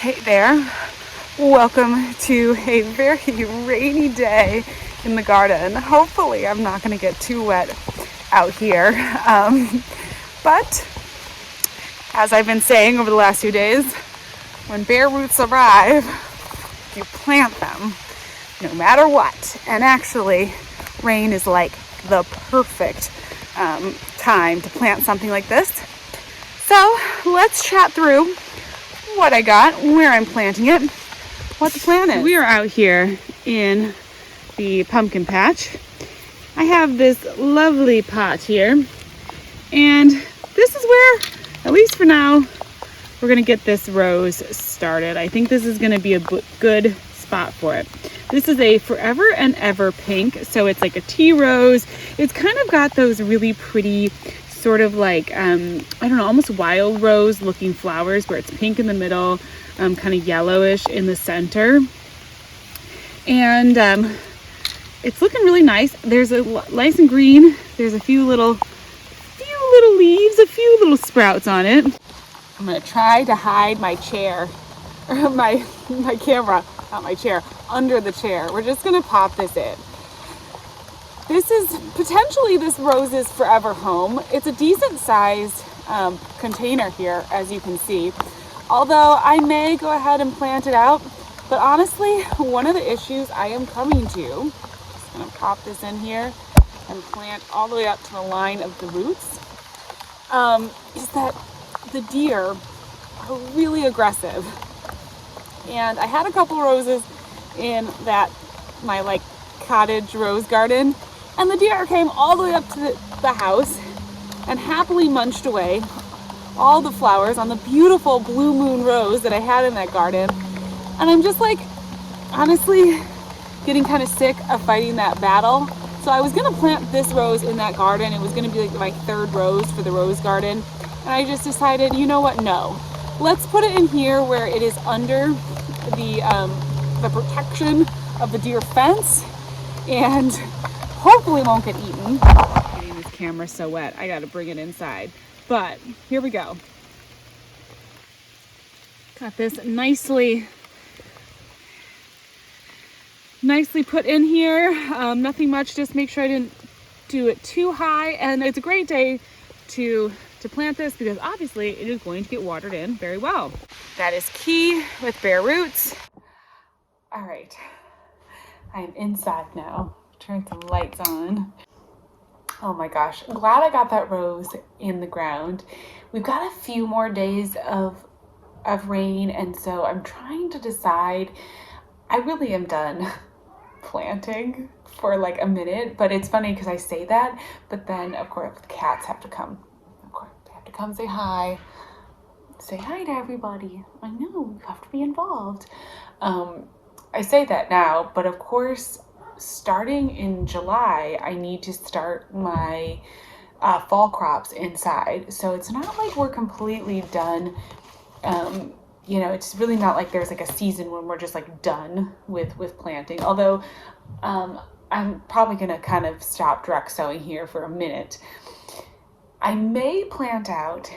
Hey there, welcome to a very rainy day in the garden. Hopefully I'm not going to get too wet out here, but as I've been saying over the last few days, when bare roots arrive, you plant them no matter what. And actually, rain is like the perfect time to plant something like this. So let's chat through what I got, where I'm planting it, what the plan is. We are out here in the pumpkin patch. I have this lovely pot here, and this is where, at least for now, we're gonna get this rose started. I think this is gonna be a good spot for it. This is a Forever and Ever pink, so it's like a tea rose. It's kind of got those really pretty sort of like, I don't know, almost wild rose looking flowers where it's pink in the middle, kind of yellowish in the center. And it's looking really nice. There's a nice and green. There's a few little leaves, a few little sprouts on it. I'm gonna try to hide my chair, or my camera, not my chair, under the chair. We're just gonna pop this in. This is potentially this rose's forever home. It's a decent sized container here, as you can see. Although I may go ahead and plant it out, but honestly, one of the issues I am coming to, just gonna pop this in here and plant all the way up to the line of the roots, is that the deer are really aggressive. And I had a couple roses in my like cottage rose garden, and the deer came all the way up to the house and happily munched away all the flowers on the beautiful blue moon rose that I had in that garden. And I'm just like, honestly, getting kind of sick of fighting that battle. So I was gonna plant this rose in that garden. It was gonna be like my third rose for the rose garden. And I just decided, you know what, no. Let's put it in here where it is under the protection of the deer fence and hopefully won't get eaten. Getting this camera so wet, I gotta bring it inside. But here we go. Got this nicely put in here. Nothing much, just make sure I didn't do it too high. And it's a great day to plant this because obviously it is going to get watered in very well. That is key with bare roots. All right, I am inside now. Turn some lights on. Oh my gosh, I'm glad I got that rose in the ground. We've got a few more days of rain, and so I'm trying to decide. I really am done planting for like a minute, but it's funny because I say that, but then of course the cats have to come. Of course, they have to come say hi. Say hi to everybody. I know, you have to be involved. I say that now, but of course, starting in July, I need to start my fall crops inside. So it's not like we're completely done. You know, it's really not like there's like a season when we're just like done with planting. Although I'm probably gonna kind of stop direct sowing here for a minute. I may plant out,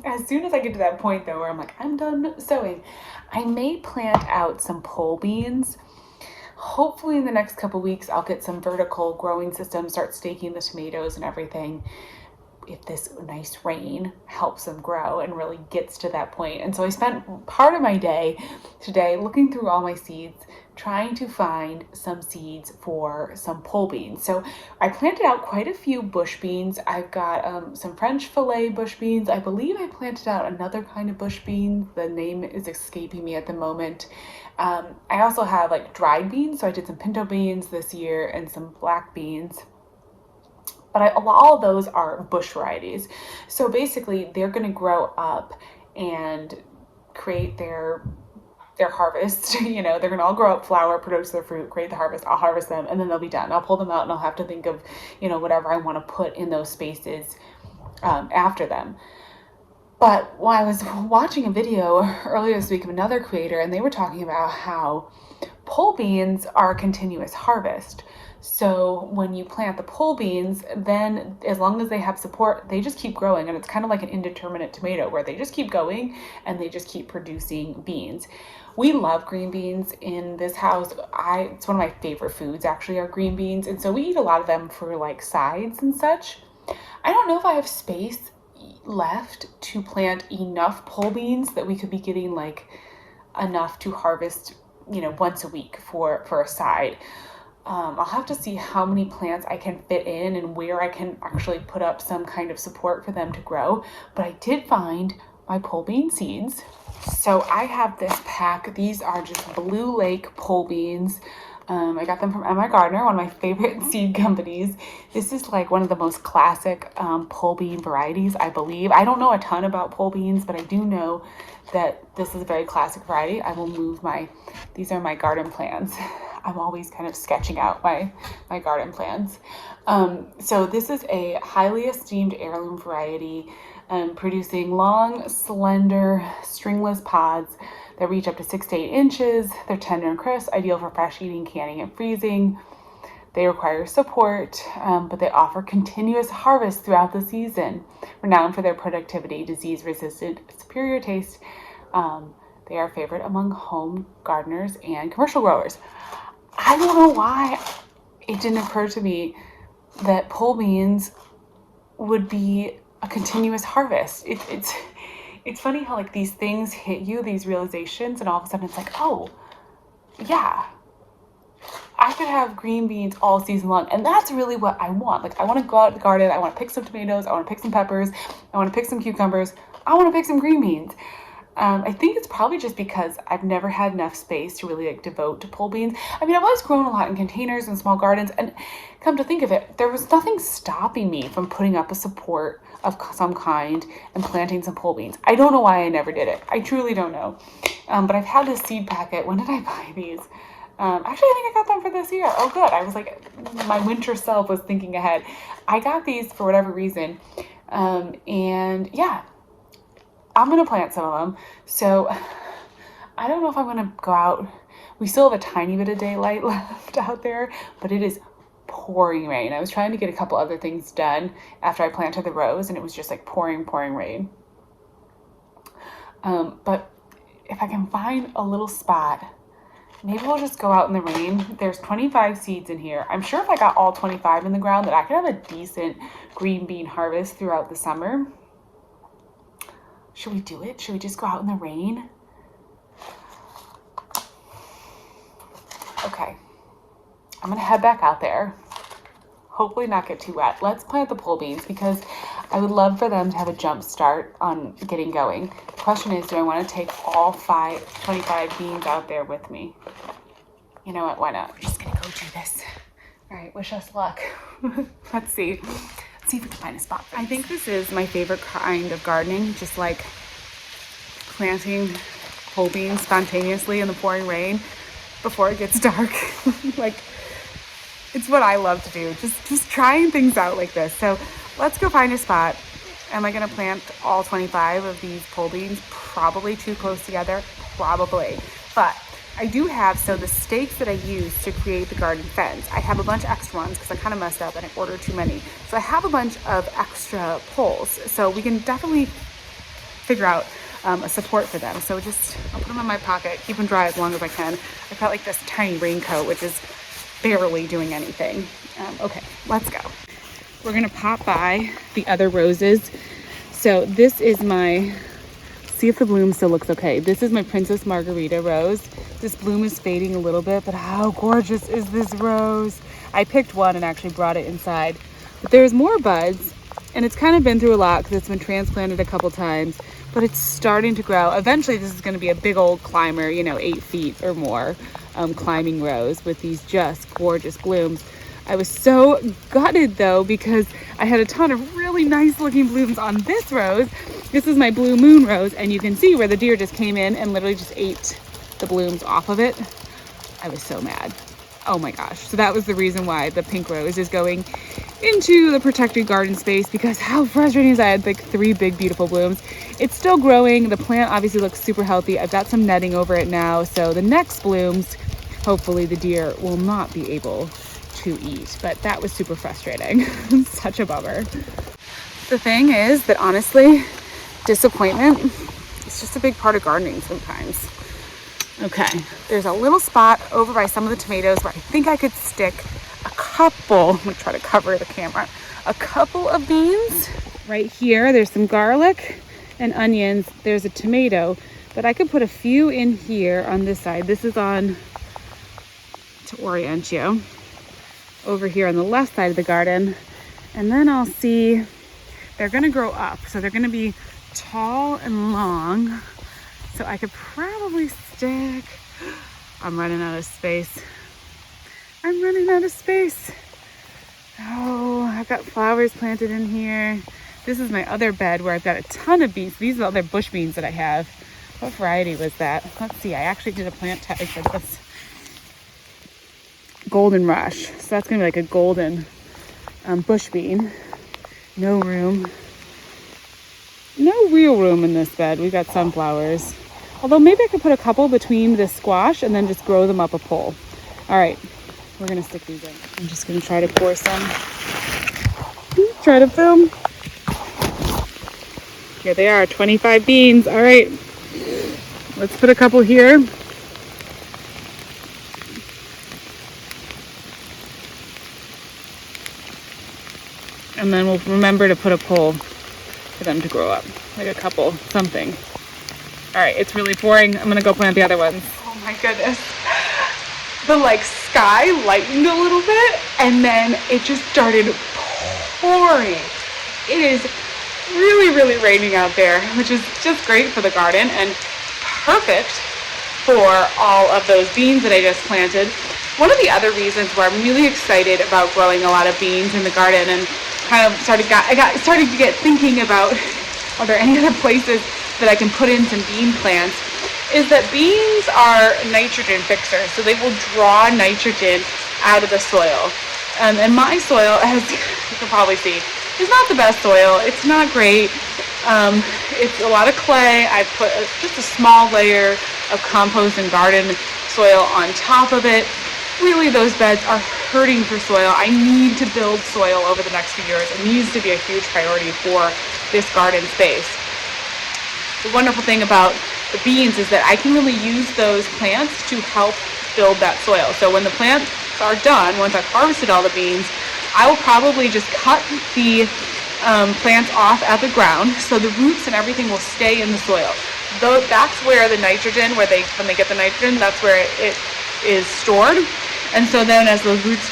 as soon as I get to that point though, where I'm like, I'm done sowing, I may plant out some pole beans. Hopefully in the next couple weeks, I'll get some vertical growing systems, start staking the tomatoes and everything, if this nice rain helps them grow and really gets to that point. And so I spent part of my day today looking through all my seeds, trying to find some seeds for some pole beans. So I planted out quite a few bush beans. I've got some French fillet bush beans. I believe I planted out another kind of bush bean. The name is escaping me at the moment. I also have like dried beans. So I did some pinto beans this year and some black beans. But all of those are bush varieties. So basically they're gonna grow up and create their harvest. You know, they're gonna all grow up, flower, produce their fruit, create the harvest. I'll harvest them and then they'll be done. I'll pull them out and I'll have to think of, you know, whatever I want to put in those spaces after them. But when I was watching a video earlier this week of another creator, and they were talking about how pole beans are a continuous harvest. So when you plant the pole beans, then as long as they have support, they just keep growing. And it's kind of like an indeterminate tomato where they just keep going and they just keep producing beans. We love green beans in this house. It's one of my favorite foods actually are green beans. And so we eat a lot of them for like sides and such. I don't know if I have space left to plant enough pole beans that we could be getting like enough to harvest, once a week for a side. I'll have to see how many plants I can fit in and where I can actually put up some kind of support for them to grow. But I did find my pole bean seeds. So I have this pack. These are just Blue Lake pole beans. I got them from MIgardener, one of my favorite seed companies. This is like one of the most classic pole bean varieties, I believe. I don't know a ton about pole beans, but I do know that this is a very classic variety. I will move these are my garden plans. I'm always kind of sketching out my garden plans. So this is a highly esteemed heirloom variety, producing long, slender, stringless pods that reach up to 6 to 8 inches. They're tender and crisp, ideal for fresh eating, canning, and freezing. They require support, but they offer continuous harvest throughout the season. Renowned for their productivity, disease-resistant, superior taste, they are a favorite among home gardeners and commercial growers. I don't know why it didn't occur to me that pole beans would be a continuous harvest. It's funny how like these things hit you, these realizations, and all of a sudden it's like, oh, yeah, I could have green beans all season long. And that's really what I want. Like I want to go out in the garden. I want to pick some tomatoes. I want to pick some peppers. I want to pick some cucumbers. I want to pick some green beans. I think it's probably just because I've never had enough space to really like devote to pole beans. I mean, I've always grown a lot in containers and small gardens, and come to think of it, there was nothing stopping me from putting up a support of some kind and planting some pole beans. I don't know why I never did it. I truly don't know. But I've had this seed packet. When did I buy these? Actually, I think I got them for this year. Oh, good. I was like, my winter self was thinking ahead. I got these for whatever reason. And yeah, I'm going to plant some of them. So I don't know if I'm going to go out. We still have a tiny bit of daylight left out there, but it is pouring rain. I was trying to get a couple other things done after I planted the rose, and it was just like pouring rain. But if I can find a little spot, maybe we'll just go out in the rain. There's 25 seeds in here. I'm sure if I got all 25 in the ground that I could have a decent green bean harvest throughout the summer. Should we do it? Should we just go out in the rain? Okay. I'm going to head back out there. Hopefully not get too wet. Let's plant the pole beans because I would love for them to have a jump start on getting going. The question is, do I want to take all 25 beans out there with me? You know what? Why not? I'm just going to go do this. All right. Wish us luck. Let's see. See if we can find a spot. I think this is my favorite kind of gardening, just like planting pole beans spontaneously in the pouring rain before it gets dark. Like, it's what I love to do, just trying things out like this. So let's go find a spot. Am I going to plant all 25 of these pole beans? Probably too close together, probably. But I do have, so the stakes that I use to create the garden fence, I have a bunch of extra ones because I kind of messed up and I ordered too many. So I have a bunch of extra poles. So we can definitely figure out a support for them. So I'll put them in my pocket, keep them dry as long as I can. I've got like this tiny raincoat, which is barely doing anything. Okay, let's go. We're gonna pop by the other roses. So this is see if the bloom still looks okay. This is my Princess Margarita rose. This bloom is fading a little bit, but how gorgeous is this rose? I picked one and actually brought it inside. But there's more buds, and it's kind of been through a lot because it's been transplanted a couple times, but it's starting to grow. Eventually this is gonna be a big old climber, 8 feet or more, climbing rose with these just gorgeous blooms. I was so gutted though because I had a ton of really nice looking blooms on this rose. This is my Blue Moon rose, and you can see where the deer just came in and literally just ate the blooms off of it. I was so mad. Oh my gosh. So that was the reason why the pink rose is going into the protected garden space, because how frustrating is that? I had like 3 big beautiful blooms. It's still growing. The plant obviously looks super healthy. I've got some netting over it now, so the next blooms hopefully the deer will not be able to eat. But that was super frustrating. Such a bummer. The thing is that honestly, disappointment is just a big part of gardening sometimes. Okay, there's a little spot over by some of the tomatoes where I think I could stick a couple, let me try to cover the camera, a couple of beans. Right here, there's some garlic and onions. There's a tomato, but I could put a few in here on this side. This is on to orient you. Over here on the left side of the garden. And then I'll see, they're gonna grow up. So they're gonna be tall and long. So I could probably stick, I'm running out of space. I'm running out of space. Oh, I've got flowers planted in here. This is my other bed where I've got a ton of beans. These are the other bush beans that I have. What variety was that? Let's see, I actually did a plant tag for this. Golden Rush. So that's gonna be like a golden bush bean. No room. No real room in this bed. We've got sunflowers. Although maybe I could put a couple between the squash and then just grow them up a pole. All right, we're gonna stick these in. I'm just gonna try to pour some. Try to film. Here they are, 25 beans. All right, let's put a couple here. And then we'll remember to put a pole for them to grow up, like a couple, something. All right, it's really pouring. I'm gonna go plant the other ones. Oh my goodness. The sky lightened a little bit and then it just started pouring. It is really, really raining out there, which is just great for the garden and perfect for all of those beans that I just planted. One of the other reasons why I'm really excited about growing a lot of beans in the garden and kind of started to get thinking about are there any other places that I can put in some bean plants is that beans are nitrogen fixers. So they will draw nitrogen out of the soil. And my soil, as you can probably see, is not the best soil. It's not great. It's a lot of clay. I've put just a small layer of compost and garden soil on top of it. Really, those beds are hurting for soil. I need to build soil over the next few years. It needs to be a huge priority for this garden space. The wonderful thing about the beans is that I can really use those plants to help build that soil. So when the plants are done, once I've harvested all the beans, I will probably just cut the plants off at the ground so the roots and everything will stay in the soil. Though that's where the nitrogen, when they get the nitrogen, that's where it is stored. And so then as those roots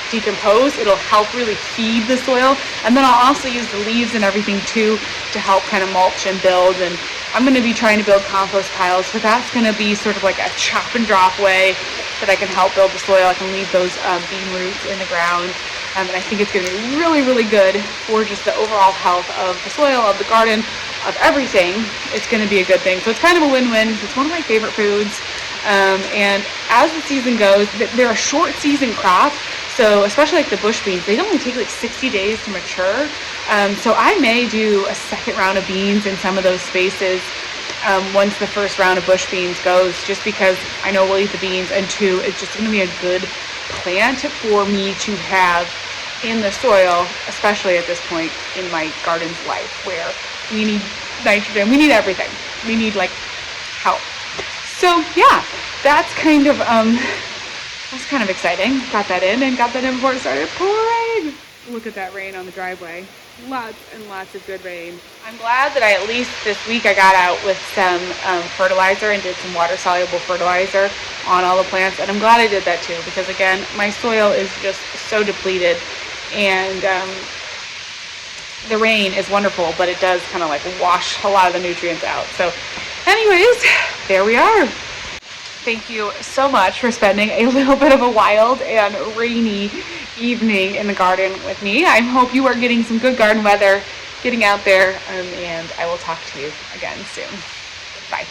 decompose, it'll help really feed the soil. And then I'll also use the leaves and everything too to help kind of mulch and build. And I'm going to be trying to build compost piles, but that's going to be sort of like a chop and drop way that I can help build the soil. I can leave those bean roots in the ground. And I think it's going to be really, really good for just the overall health of the soil, of the garden, of everything. It's going to be a good thing. So it's kind of a win-win. It's one of my favorite foods. And as the season goes, they're a short season crop. So especially like the bush beans, they only take like 60 days to mature. So I may do a second round of beans in some of those spaces once the first round of bush beans goes, just because I know we'll eat the beans, and two, it's just going to be a good plant for me to have in the soil, especially at this point in my garden's life where we need nitrogen, we need everything, we need help. So yeah, that's kind of exciting. Got that in before it started pouring. Look at that rain on the driveway. Lots and lots of good rain. I'm glad that at least this week I got out with some fertilizer and did some water soluble fertilizer on all the plants, and I'm glad I did that too, because again, my soil is just so depleted, and the rain is wonderful, but it does kind of wash a lot of the nutrients out. So anyways, there we are. Thank you so much for spending a little bit of a wild and rainy evening in the garden with me. I hope you are getting some good garden weather, getting out there, and I will talk to you again soon. Bye.